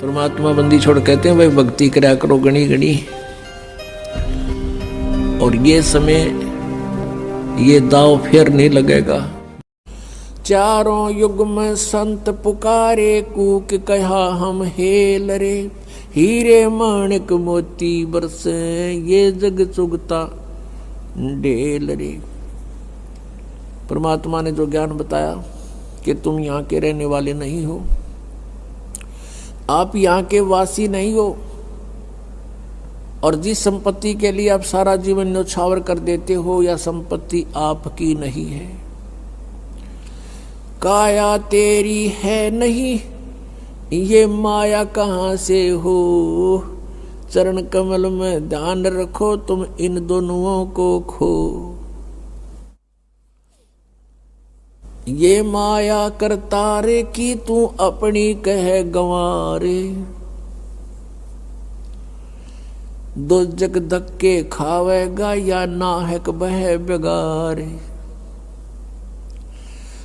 परमात्मा बंदी छोड़ कहते हैं भाई भक्ति करा करो गणी गणी। और ये समय ये दाव फिर नहीं लगेगा। चारों युग में संत पुकारे कूक कहा हम हेल रे, हीरे माणिक मोती बरसे ये जग चुगता ढेल रे। परमात्मा ने जो ज्ञान बताया कि तुम यहाँ के रहने वाले नहीं हो, आप यहाँ के वासी नहीं हो, और जिस संपत्ति के लिए आप सारा जीवन न्यौछावर कर देते हो या संपत्ति आपकी नहीं है। काया तेरी है नहीं ये माया कहाँ से हो, चरण कमल में ध्यान रखो तुम इन दोनों को खो। ये माया करतारे की तू अपनी कह गंवारे, दो जग धक्के खावेगा या नाहक बह बेगारे।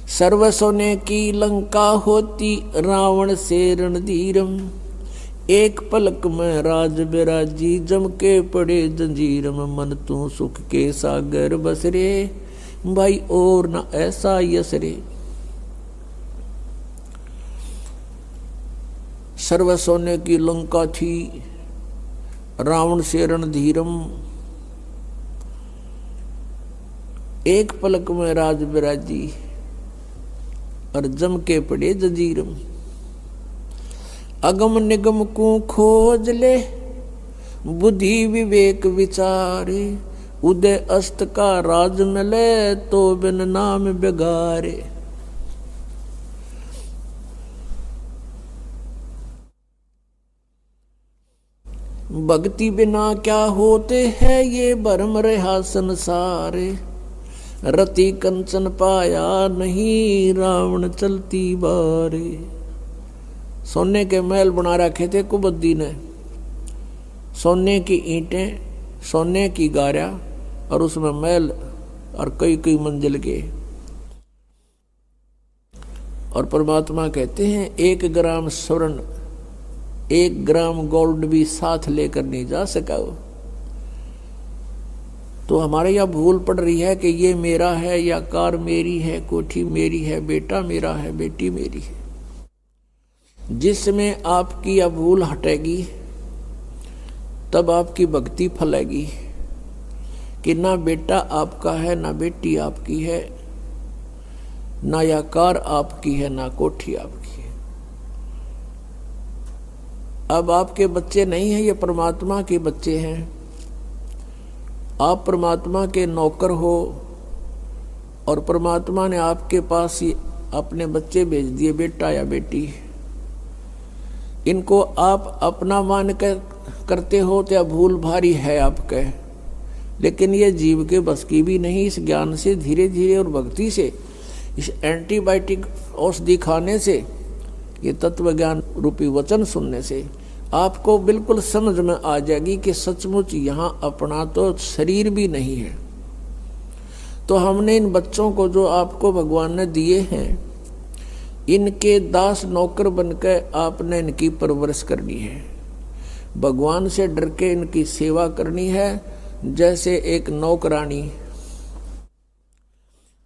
सर्व सोने की लंका होती रावण से रणधीरम, एक पलक में राज बिराजी जम के पड़े जंजीरम। मन तू सुख के सागर बसरे भाई और न ऐसा यसरे। सर्व सोने की लंका थी रावण से रणधीरम, एक पलक में राज बिराजी और जम के पड़े जंजीरम। अगम निगम को खोज ले बुद्धि विवेक विचारे, उदय अस्त का राज मिले तो बिन नाम बेगारे। भक्ति बिना क्या होते हैं ये भरम रहा संसारे, रति कंचन पाया नहीं रावण चलती बारे। सोने के महल बना रखे थे कुबद्दी ने, सोने की ईंटें, सोने की गारा और उसमें महल और कई कई मंजिल के। और परमात्मा कहते हैं 1 ग्राम स्वर्ण 1 ग्राम गोल्ड भी साथ लेकर नहीं जा सका। तो हमारे यहाँ भूल पड़ रही है कि ये मेरा है या कार मेरी है, कोठी मेरी है, बेटा मेरा है, बेटी मेरी है। जिसमें आपकी यह भूल हटेगी तब आपकी भक्ति फलेगी कि ना बेटा आपका है, ना बेटी आपकी है, ना यह कार आपकी है, ना कोठी आपकी है। अब आपके बच्चे नहीं हैं, ये परमात्मा के बच्चे हैं। आप परमात्मा के नौकर हो और परमात्मा ने आपके पास ही अपने बच्चे भेज दिए, बेटा या बेटी। इनको आप अपना मान कर करते हो तो भूल भारी है आपके, लेकिन ये जीव के बस की भी नहीं। इस ज्ञान से धीरे धीरे और भक्ति से, इस एंटीबायोटिक औषधि खाने से, ये तत्व ज्ञान रूपी वचन सुनने से आपको बिल्कुल समझ में आ जाएगी कि सचमुच यहाँ अपना तो शरीर भी नहीं है। तो हमने इन बच्चों को जो आपको भगवान ने दिए हैं, इनके दास नौकर बनकर आपने इनकी परवरिश करनी है। भगवान से डर के इनकी सेवा करनी है, जैसे एक नौकरानी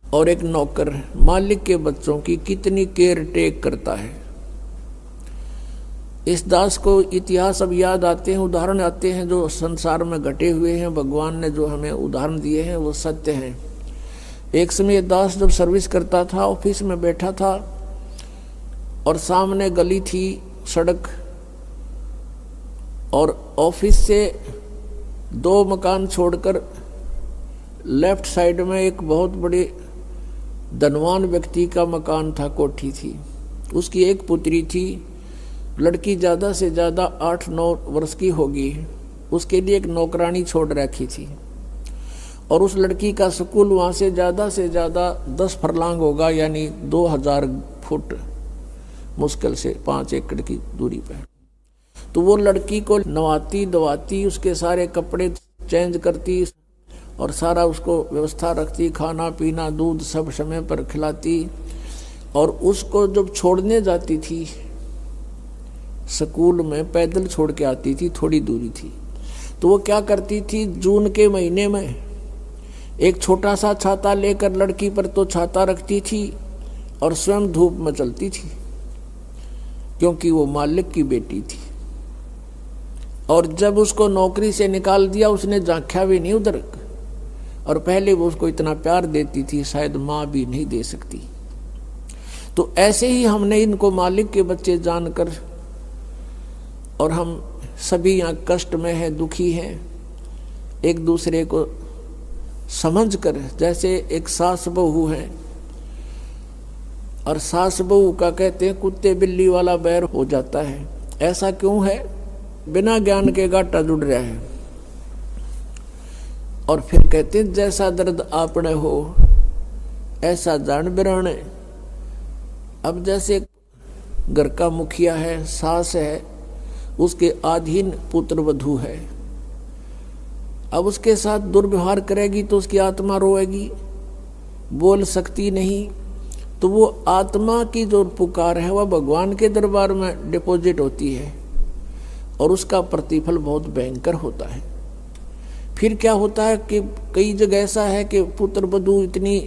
और एक नौकर मालिक के बच्चों की कितनी केयर टेक करता है। इस दास को इतिहास अब याद आते हैं, उदाहरण आते हैं जो संसार में घटे हुए हैं। भगवान ने जो हमें उदाहरण दिए हैं वो सत्य हैं। एक समय दास जब सर्विस करता था, ऑफिस में बैठा था और सामने गली थी, सड़क, और ऑफिस से 2 मकान छोड़कर लेफ्ट साइड में एक बहुत बड़े धनवान व्यक्ति का मकान था, कोठी थी। उसकी एक पुत्री थी, लड़की ज़्यादा से ज़्यादा 8-9 वर्ष की होगी। उसके लिए एक नौकरानी छोड़ रखी थी और उस लड़की का स्कूल वहाँ से ज़्यादा 10 फरलांग होगा, यानी 2000 फुट मुश्किल से 5 एकड़ की दूरी पर। तो वो लड़की को नवाती धवाती, उसके सारे कपड़े चेंज करती और सारा उसको व्यवस्था रखती, खाना पीना दूध सब समय पर खिलाती। और उसको जब छोड़ने जाती थी स्कूल में पैदल छोड़ के आती थी, थोड़ी दूरी थी। तो वो क्या करती थी, जून के महीने में एक छोटा सा छाता लेकर लड़की पर तो छाता रखती थी और स्वयं धूप में चलती थी, क्योंकि वो मालिक की बेटी थी। और जब उसको नौकरी से निकाल दिया, उसने झांका भी नहीं उधर। और पहले वो उसको इतना प्यार देती थी, शायद माँ भी नहीं दे सकती। तो ऐसे ही हमने इनको मालिक के बच्चे जानकर, और हम सभी यहाँ कष्ट में हैं, दुखी हैं, एक दूसरे को समझकर, जैसे एक सास बहू है और सास बहू का कहते हैं कुत्ते बिल्ली वाला बैर हो जाता है। ऐसा क्यों है? बिना ज्ञान के गाटा जुड़ रहा है। और फिर कहते हैं जैसा दर्द आपने हो ऐसा जान बिराने। अब जैसे घर का मुखिया है, सास है, उसके अधीन पुत्र वधू है, अब उसके साथ दुर्व्यवहार करेगी तो उसकी आत्मा रोएगी, बोल सकती नहीं। तो वो आत्मा की जो पुकार है वह भगवान के दरबार में डिपॉजिट होती है और उसका प्रतिफल बहुत भयंकर होता है। फिर क्या होता है कि कई जगह ऐसा है कि पुत्र वधू इतनी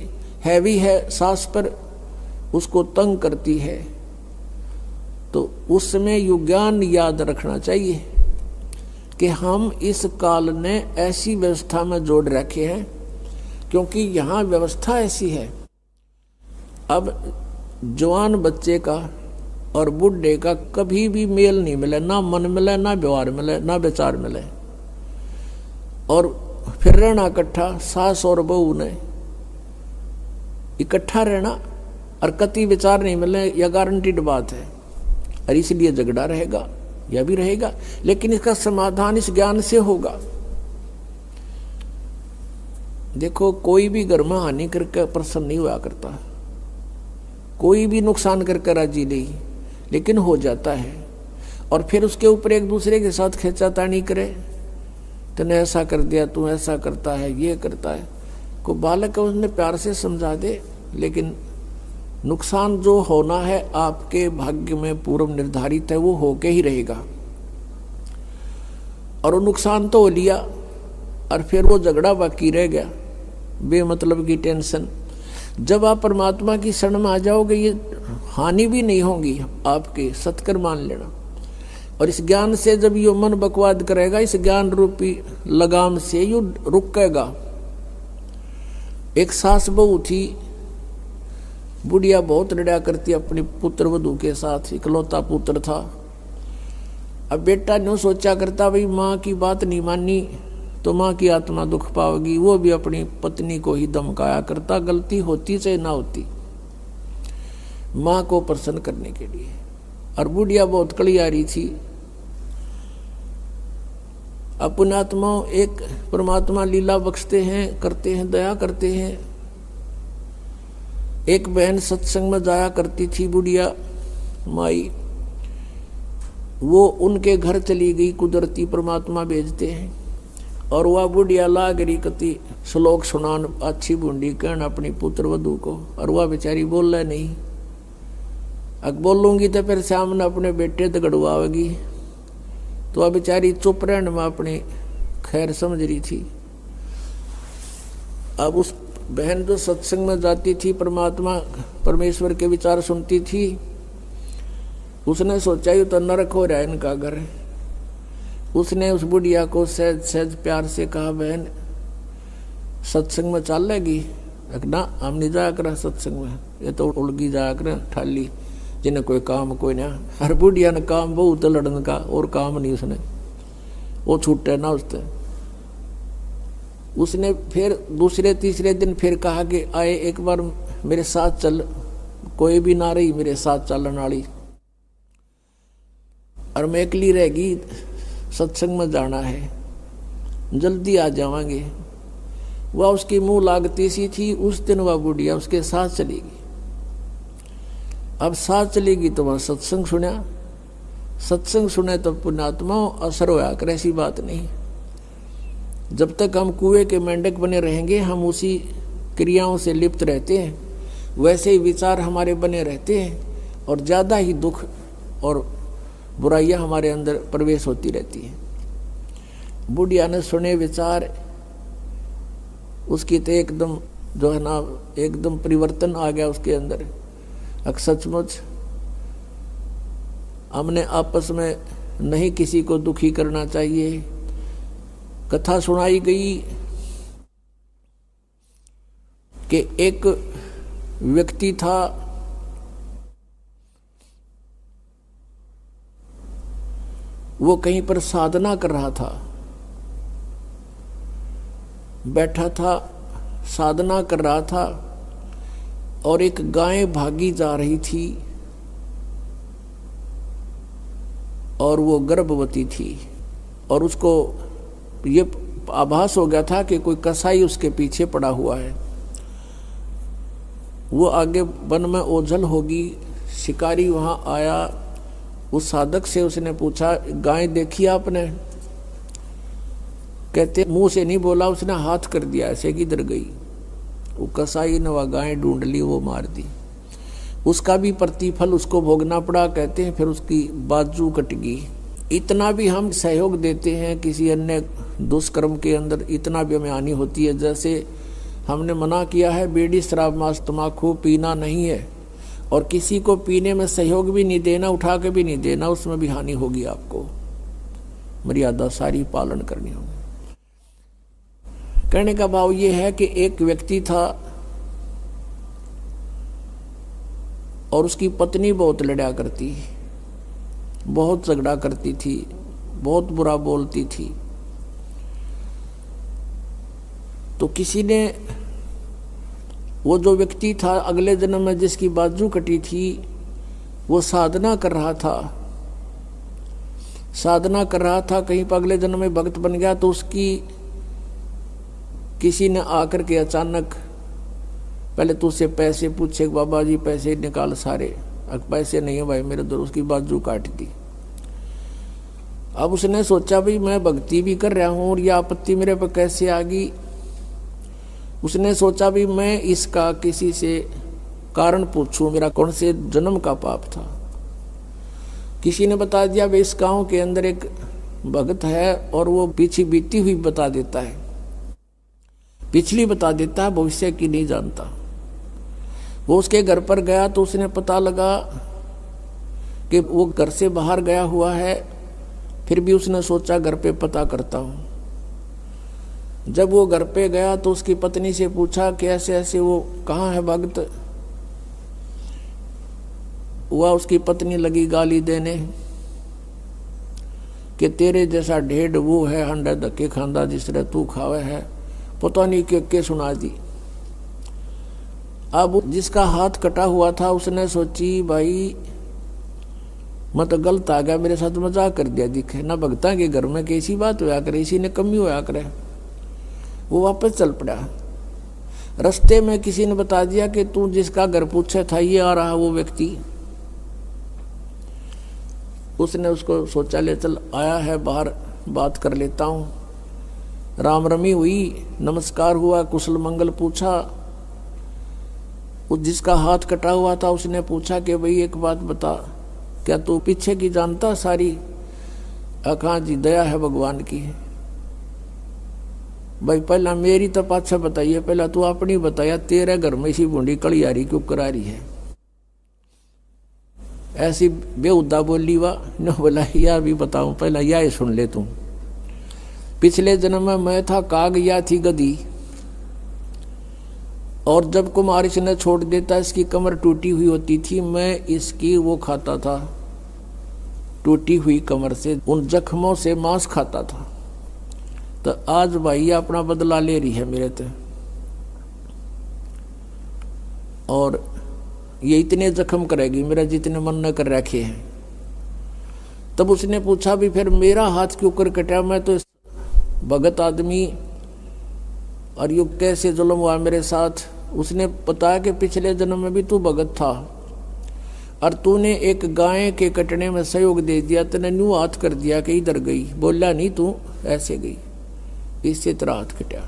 हैवी है सास पर, उसको तंग करती है। तो उस समय ये ज्ञान याद रखना चाहिए कि हम इस काल ने ऐसी व्यवस्था में जोड़ रखे हैं, क्योंकि यहाँ व्यवस्था ऐसी है। अब जवान बच्चे का और बुढ़े का कभी भी मेल नहीं मिले, ना मन मिले, ना व्यवहार मिले, ना विचार मिले। और फिर रहना इकट्ठा, सास और बहू ने इकट्ठा रहना और कति विचार नहीं मिले, यह गारंटीड बात है। और इसलिए झगड़ा रहेगा, यह भी रहेगा, लेकिन इसका समाधान इस ज्ञान से होगा। देखो, कोई भी घर में हानि करके प्रसन्न नहीं हुआ करता, कोई भी नुकसान करके राजी नहीं, लेकिन हो जाता है। और फिर उसके ऊपर एक दूसरे के साथ खींचातानी करे, तूने ऐसा कर दिया, तू ऐसा करता है, ये करता है। को बालक है उसने प्यार से समझा दे, लेकिन नुकसान जो होना है आपके भाग्य में पूर्व निर्धारित है, वो होके ही रहेगा। और वो नुकसान तो हो लिया और फिर वो झगड़ा बाकी रह गया, बेमतलब की टेंशन। जब आप परमात्मा की शरण में आ जाओगे, ये हानि भी नहीं होगी आपके, सत्कर मान लेना। और इस ज्ञान से जब यो मन बकवाद करेगा, इस ज्ञान रूपी लगाम से यो रुकेगा। एक सास बहू थी, बुढ़िया बहुत लड़ा करती अपनी पुत्र वधू के साथ, इकलौता पुत्र था। अब बेटा न्यू सोचा करता, भाई माँ की बात नहीं मानी तो माँ की आत्मा दुख पाएगी। वो भी अपनी पत्नी को ही धमकाया करता, गलती होती चाहे ना होती, माँ को प्रसन्न करने के लिए। और बुढ़िया बहुत कलियारी थी। अपने आत्मा एक परमात्मा लीला बख्शते हैं, करते हैं, दया करते हैं। एक बहन सत्संग में जाया करती थी, बुढ़िया माई, वो उनके घर चली गई, कुदरती परमात्मा भेजते हैं। और वह बुढ़िया लाग रही कति श्लोक सुनान, अच्छी बूंदी कहन अपनी पुत्र वधू को, और वह बेचारी बोल रहा नहीं। अब बोलूंगी तो फिर सामने अपने बेटे तगड़वाएगी, तो वह बेचारी चुप रहने में अपनी खैर समझ रही थी। अब उस बहन जो सत्संग में जाती थी, परमात्मा परमेश्वर के विचार सुनती थी, उसने सोचा ये तो नरक हो रहा है इनका घर। उसने उस बुढ़िया को सहज सहज प्यार से कहा, बहन सत्संग में चल लेगी? ना, हम नहीं जाया कर सत्संग में, ये तो उड़गी जाया कर ठाली, जिन्हें कोई काम कोई ना। हर बुढ़िया ने काम बहुत लड़न का, और काम नहीं उसने, वो छूटे ना उससे। उसने फिर दूसरे तीसरे दिन फिर कहा कि आए एक बार मेरे साथ चल, कोई भी ना रही मेरे साथ चलने वाली, और मैं अकेली रहेगी, सत्संग में जाना है, जल्दी आ जावांगे। वह उसकी मुंह लागती सी थी। उस दिन वह बुढ़िया उसके साथ चलेगी। अब साथ चलेगी तो वह सत्संग सुना, सत्संग सुने तो पुण्यात्मा असर होया कर, ऐसी बात नहीं। जब तक हम कुएं के मेंढक बने रहेंगे, हम उसी क्रियाओं से लिप्त रहते हैं, वैसे ही विचार हमारे बने रहते हैं, और ज़्यादा ही दुख और बुराइयां हमारे अंदर प्रवेश होती रहती है। बुढ़िया ने सुने विचार, उसकी तो एकदम जो है ना एकदम परिवर्तन आ गया उसके अंदर। अब सचमुच हमने आपस में नहीं किसी को दुखी करना चाहिए। कथा सुनाई गई कि एक व्यक्ति था, वो कहीं पर साधना कर रहा था, बैठा था, साधना कर रहा था, और एक गाय भागी जा रही थी और वो गर्भवती थी, और उसको ये आभास हो गया था कि कोई कसाई उसके पीछे पड़ा हुआ है। वो आगे वन में ओझल होगी। शिकारी वहां आया, उस साधक से उसने पूछा, गाय देखी आपने? कहते मुंह से नहीं बोला, उसने हाथ कर दिया, ऐसे किधर गई? वो कसाई ने वह गाय ढूंढ ली, वो मार दी। उसका भी प्रतिफल उसको भोगना पड़ा। कहते हैं फिर उसकी बाजू कट गई। इतना भी हम सहयोग देते हैं किसी अन्य दुष्कर्म के अंदर, इतना भी हमें हानि होती है। जैसे हमने मना किया है बीड़ी शराब मांस तम्बाकू पीना नहीं है, और किसी को पीने में सहयोग भी नहीं देना, उठा के भी नहीं देना, उसमें भी हानि होगी। आपको मर्यादा सारी पालन करनी होगी। कहने का भाव ये है कि एक व्यक्ति था और उसकी पत्नी बहुत लड़ा करती, बहुत झगड़ा करती थी, बहुत बुरा बोलती थी। तो किसी ने, वो जो व्यक्ति था अगले जन्म में जिसकी बाजू कटी थी, वो साधना कर रहा था, साधना कर रहा था, कहीं पर अगले जन्म में भक्त बन गया। तो उसकी किसी ने आकर के अचानक पहले तो उससे पैसे पूछे, बाबा जी पैसे निकाल सारे। अब पैसे नहीं है भाई मेरे दो, उसकी बाजू काट दी। अब उसने सोचा भाई मैं भक्ति भी कर रहा हूं और यह आपत्ति मेरे पर कैसे आ गई। उसने सोचा भी मैं इसका किसी से कारण पूछूं, मेरा कौन से जन्म का पाप था। किसी ने बता दिया भाई इस गांव के अंदर एक भगत है और वो पीछे बीती हुई बता देता है, पिछली बता देता है, भविष्य की नहीं जानता। वो उसके घर पर गया तो उसने पता लगा कि वो घर से बाहर गया हुआ है। फिर भी उसने सोचा घर पे पता करता हूं। जब वो घर पे गया तो उसकी पत्नी से पूछा कि ऐसे ऐसे वो कहाँ है भक्त हुआ। उसकी पत्नी लगी गाली देने कि तेरे जैसा ढेढ़ वो है, हंडा धक्के खांदा जिस तरह तू खावे है, पता नहीं के सुना दी। अब जिसका हाथ कटा हुआ था उसने सोची भाई मैं तो गलत आ गया, मेरे साथ मजाक कर दिया, दिखे ना भगता के घर में कैसी बात होया करे, इसी ने कमी होया करे। वो वापस चल पड़ा। रास्ते में किसी ने बता दिया कि तू जिसका घर पूछा था ये आ रहा वो व्यक्ति। उसने उसको सोचा ले चल आया है बाहर, बात कर लेता हूँ। राम रमी हुई, नमस्कार हुआ, कुशल मंगल पूछा। उस जिसका हाथ कटा हुआ था उसने पूछा कि भाई एक बात बता, क्या तू पीछे की जानता सारी? कहाँ जी दया है भगवान की। भाई पहला मेरी तो पाछा बताइए, पहला तू अपनी बताया, तेरे घर में इसी बूंदी कलियारी क्यों करा रही है? ऐसी बेहुदा बोली वाह न बोला, यह भी बताऊं पहला यह सुन ले तू। पिछले जन्म में मैं था काग, या थी गधी, और जब कुमारिश ने छोड़ देता इसकी कमर टूटी हुई होती थी, मैं इसकी वो खाता था, टूटी हुई कमर से उन जख्मों से मांस खाता था। तो आज भाई अपना बदला ले रही है मेरे ते, और ये इतने जख्म करेगी मेरा जितने मन न कर रखे हैं। तब उसने पूछा भी फिर मेरा हाथ क्यों कर कटा? मैं तो भगत आदमी, और यू कैसे जुल्म हुआ मेरे साथ? उसने बताया कि पिछले जन्म में भी तू भगत था और तूने एक गाय के कटने में सहयोग दे दिया, तूने न्यू हाथ कर दिया कि इधर गई, बोला नहीं तू ऐसे गई, इससे तेरा हाथ कटा।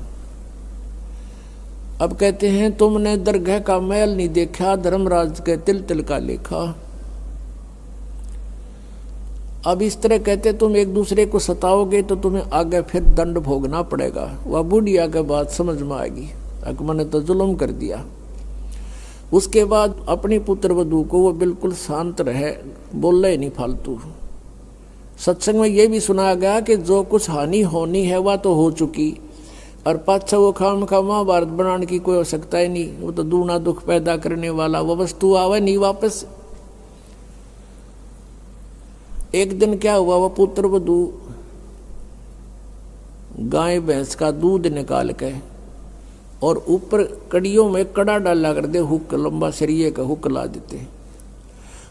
अब कहते हैं तुमने दरगाह का मैल नहीं देखा, धर्मराज के तिल तिल का लेखा। अब इस तरह कहते तुम एक दूसरे को सताओगे तो तुम्हें आगे फिर दंड भोगना पड़ेगा। वह बुढ़िया के बात समझ में आएगी, अकबर ने तो जुल्म कर दिया। उसके बाद अपनी पुत्र वधू को वो बिल्कुल शांत रहे, बोले नहीं फालतू। सत्संग में ये भी सुनाया गया कि जो कुछ हानि होनी है वह तो हो चुकी, और पाछा वो खाम खा महाभारत बनाने की कोई आवश्यकता ही नहीं। वो तो दूना दुख पैदा करने वाला वो वस्तु आवे नहीं वापस। एक दिन क्या हुआ, वो पुत्र वधू गाय भैंस का दूध निकाल के और ऊपर कड़ियों में कड़ा डाला कर दे, हुक लंबा सरिये का हुक ला देते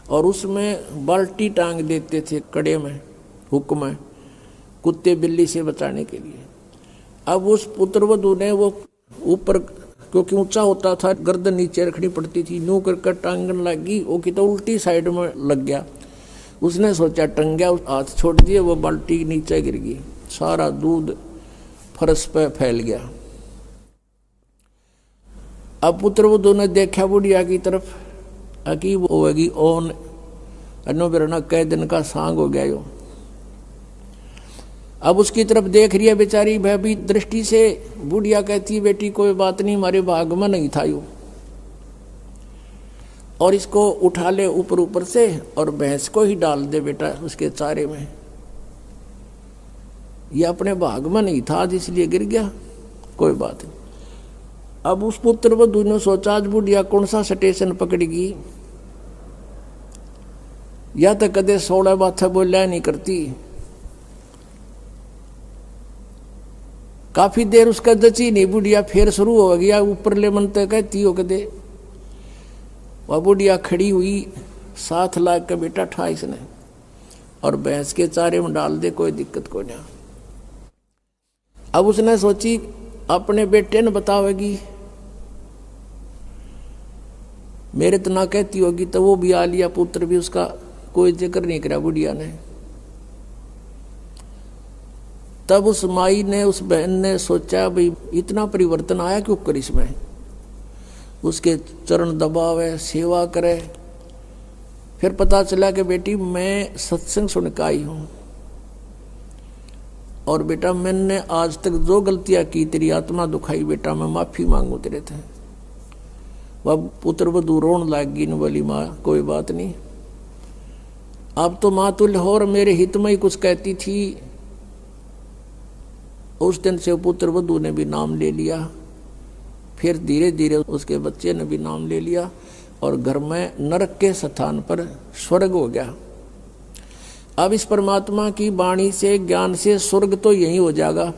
और उसमें बाल्टी टांग देते थे कड़े में, हुक में, कुत्ते बिल्ली से बचाने के लिए। अब उस पुत्र वधू ने वो ऊपर, क्योंकि ऊंचा होता था, गर्दन नीचे रखनी पड़ती थी, यूं कर टांगन लगी, वो की तो उल्टी साइड में लग गया। उसने सोचा टंग गया, हाथ छोड़ दिए, वो बाल्टी नीचे गिर गई, सारा दूध फर्श पे फैल गया। अब पुत्र वधू ने देखा बुढ़िया की तरफ, अकी वो होगी ओन अनो बिरना कई दिन का सांग हो गया यो। अब उसकी तरफ देख रही है बेचारी भयभीत दृष्टि से। बुढ़िया कहती है बेटी कोई बात नहीं, हमारे भाग में नहीं था यो, और इसको उठा ले ऊपर ऊपर से और भैंस को ही डाल दे बेटा उसके चारे में। ये अपने भाग में नहीं था इसलिए गिर गया, कोई बात नहीं। अब उस पुत्र वधू ने सोचा आज बुढ़िया कौन सा स्टेशन पकड़ेगी, या तो कदे 16 बात बोलिया नहीं करती। काफी देर उसका जची नहीं, बुढ़िया फिर शुरू हो गया ऊपर ले मन तक कहती हो कदे। वह बुढ़िया खड़ी हुई, 7 लाख का बेटा ठा इसने और भैंस के चारे में डाल दे, कोई दिक्कत को नहीं। अब उसने सोची अपने बेटे ने बतावेगी, मेरे तो ना कहती होगी तो वो भी आ लिया, पुत्र भी उसका कोई जिक्र नहीं करा बुढ़िया ने। तब उस माई ने, उस बहन ने सोचा भाई इतना परिवर्तन आया क्यों कर इसमें, उसके चरण दबावे, सेवा करे। फिर पता चला कि बेटी मैं सत्संग सुन के आई हूं और बेटा मैंने आज तक जो गलतियां की तेरी आत्मा दुखाई, बेटा मैं माफी मांगू तेरे थे। वह पुत्र वधू रोन लाग गई, बोली माँ कोई बात नहीं, अब तो माँ तुल्य हो और मेरे हित में ही कुछ कहती थी। उस दिन से पुत्र वधू ने भी नाम ले लिया, फिर धीरे धीरे उसके बच्चे ने भी नाम ले लिया और घर में नरक के स्थान पर स्वर्ग हो गया। अब इस परमात्मा की वाणी से, ज्ञान से स्वर्ग तो यही हो जाएगा,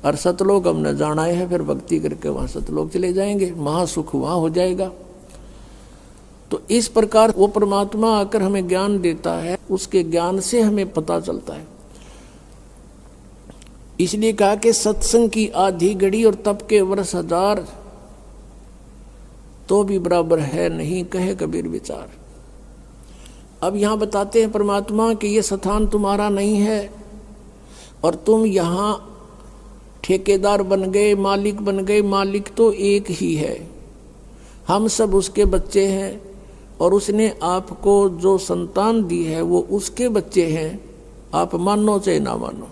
और सतलोक हमने जाना है, फिर भक्ति करके वहां सतलोक चले जाएंगे, महासुख वहां हो जाएगा। तो इस प्रकार वो परमात्मा आकर हमें ज्ञान देता है, उसके ज्ञान से हमें पता चलता है। इसलिए कहा कि सत्संग की आधी घड़ी और तप के वर्ष 1000 तो भी बराबर है नहीं, कहे कबीर विचार। अब यहां बताते हैं परमात्मा कि ये स्थान तुम्हारा नहीं है और तुम यहां ठेकेदार बन गए, मालिक बन गए। मालिक तो एक ही है, हम सब उसके बच्चे हैं और उसने आपको जो संतान दी है वो उसके बच्चे हैं, आप मानो चाहे ना मानो।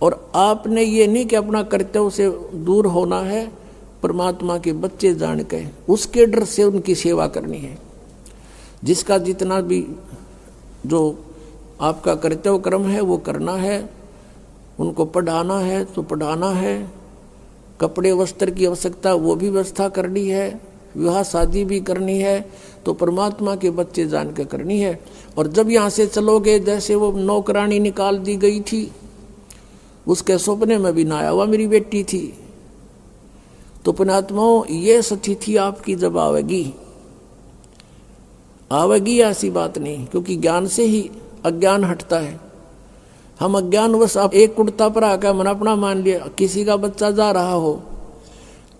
और आपने ये नहीं कि अपना कर्तव्य से दूर होना है, परमात्मा के बच्चे जान के उसके डर से उनकी सेवा करनी है। जिसका जितना भी जो आपका कर्तव्य कर्म है वो करना है, उनको पढ़ाना है तो पढ़ाना है, कपड़े वस्त्र की आवश्यकता वो भी व्यवस्था करनी है, विवाह शादी भी करनी है, तो परमात्मा के बच्चे जान के करनी है। और जब यहाँ से चलोगे, जैसे वो नौकरानी निकाल दी गई थी, उसके सपने में भी ना आया वह मेरी बेटी थी, तो पुण्यात्माओं ये सतिथि आपकी जब आवेगी ऐसी बात नहीं, क्योंकि ज्ञान से ही अज्ञान हटता है। हम अज्ञानवश आप एक कुर्ता पर आकर मन अपना मान लिया, किसी का बच्चा जा रहा हो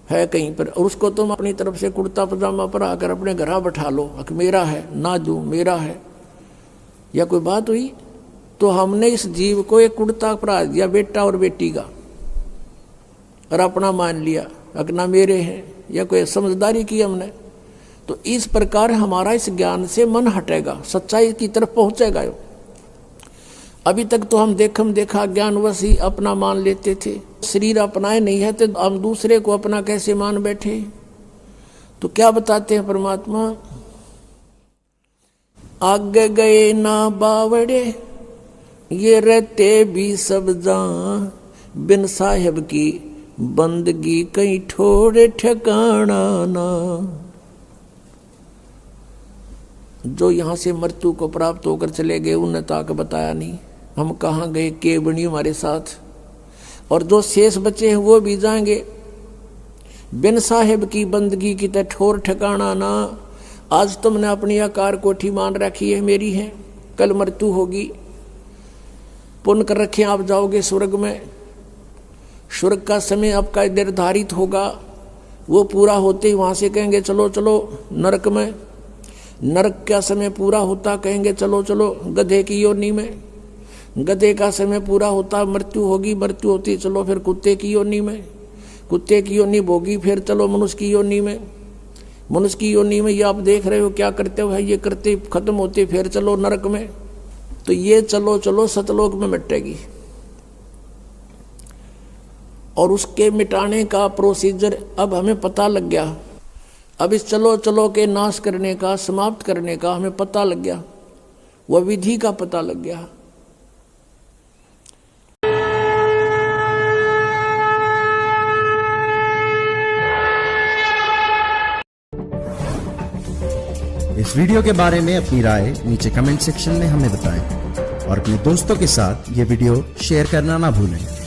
है कहीं पर और उसको तुम अपनी तरफ से कुर्ता पजामा पर आकर अपने घर बैठा लो, मेरा है ना जो मेरा है, या कोई बात हुई? तो हमने इस जीव को एक कुर्ता परा दिया बेटा और बेटी का और अपना मान लिया, अपना मेरे हैं, या कोई समझदारी की हमने। तो इस प्रकार हमारा इस ज्ञान से मन हटेगा, सच्चाई की तरफ पहुंचेगा। अभी तक तो हम देखा ज्ञानवश ही अपना मान लेते थे, शरीर अपनाए नहीं है तो हम दूसरे को अपना कैसे मान बैठे। तो क्या बताते हैं परमात्मा, आगे गए ना बावड़े ये रहते भी सब जान, बिन साहेब की बंदगी कहीं ठोड़े ठिकाना ना। जो यहां से मृत्यु को प्राप्त होकर चले गए उन्हें ताक बताया नहीं हम कहाँ गए, के बनी हमारे साथ। और जो शेष बचे हैं वो भी जाएंगे, बिन साहेब की बंदगी की तो ठोर ठिकाना ना। आज तुमने अपनी आकार कोठी मान रखी है मेरी है, कल मृत्यु होगी, पुण्य कर रखे आप जाओगे स्वर्ग में। स्वर्ग का समय आपका निर्धारित होगा, वो पूरा होते ही वहां से कहेंगे चलो चलो नरक में। नरक का समय पूरा होता कहेंगे चलो चलो गधे की योनि में। गधे का समय पूरा होता मृत्यु होगी, मृत्यु होती चलो फिर कुत्ते की योनि में। कुत्ते की योनि भोगी फिर चलो मनुष्य की योनि में। मनुष्य की योनि में ये आप देख रहे हो क्या करते हो है, ये करते खत्म होते फिर चलो नरक में। तो ये चलो चलो सतलोक में मिटेगी। और उसके मिटाने का प्रोसीजर अब हमें पता लग गया। अब इस चलो चलो के नाश करने का, समाप्त करने का हमें पता लग गया, वह विधि का पता लग गया। इस वीडियो के बारे में अपनी राय नीचे कमेंट सेक्शन में हमें बताएं और अपने दोस्तों के साथ ये वीडियो शेयर करना ना भूलें।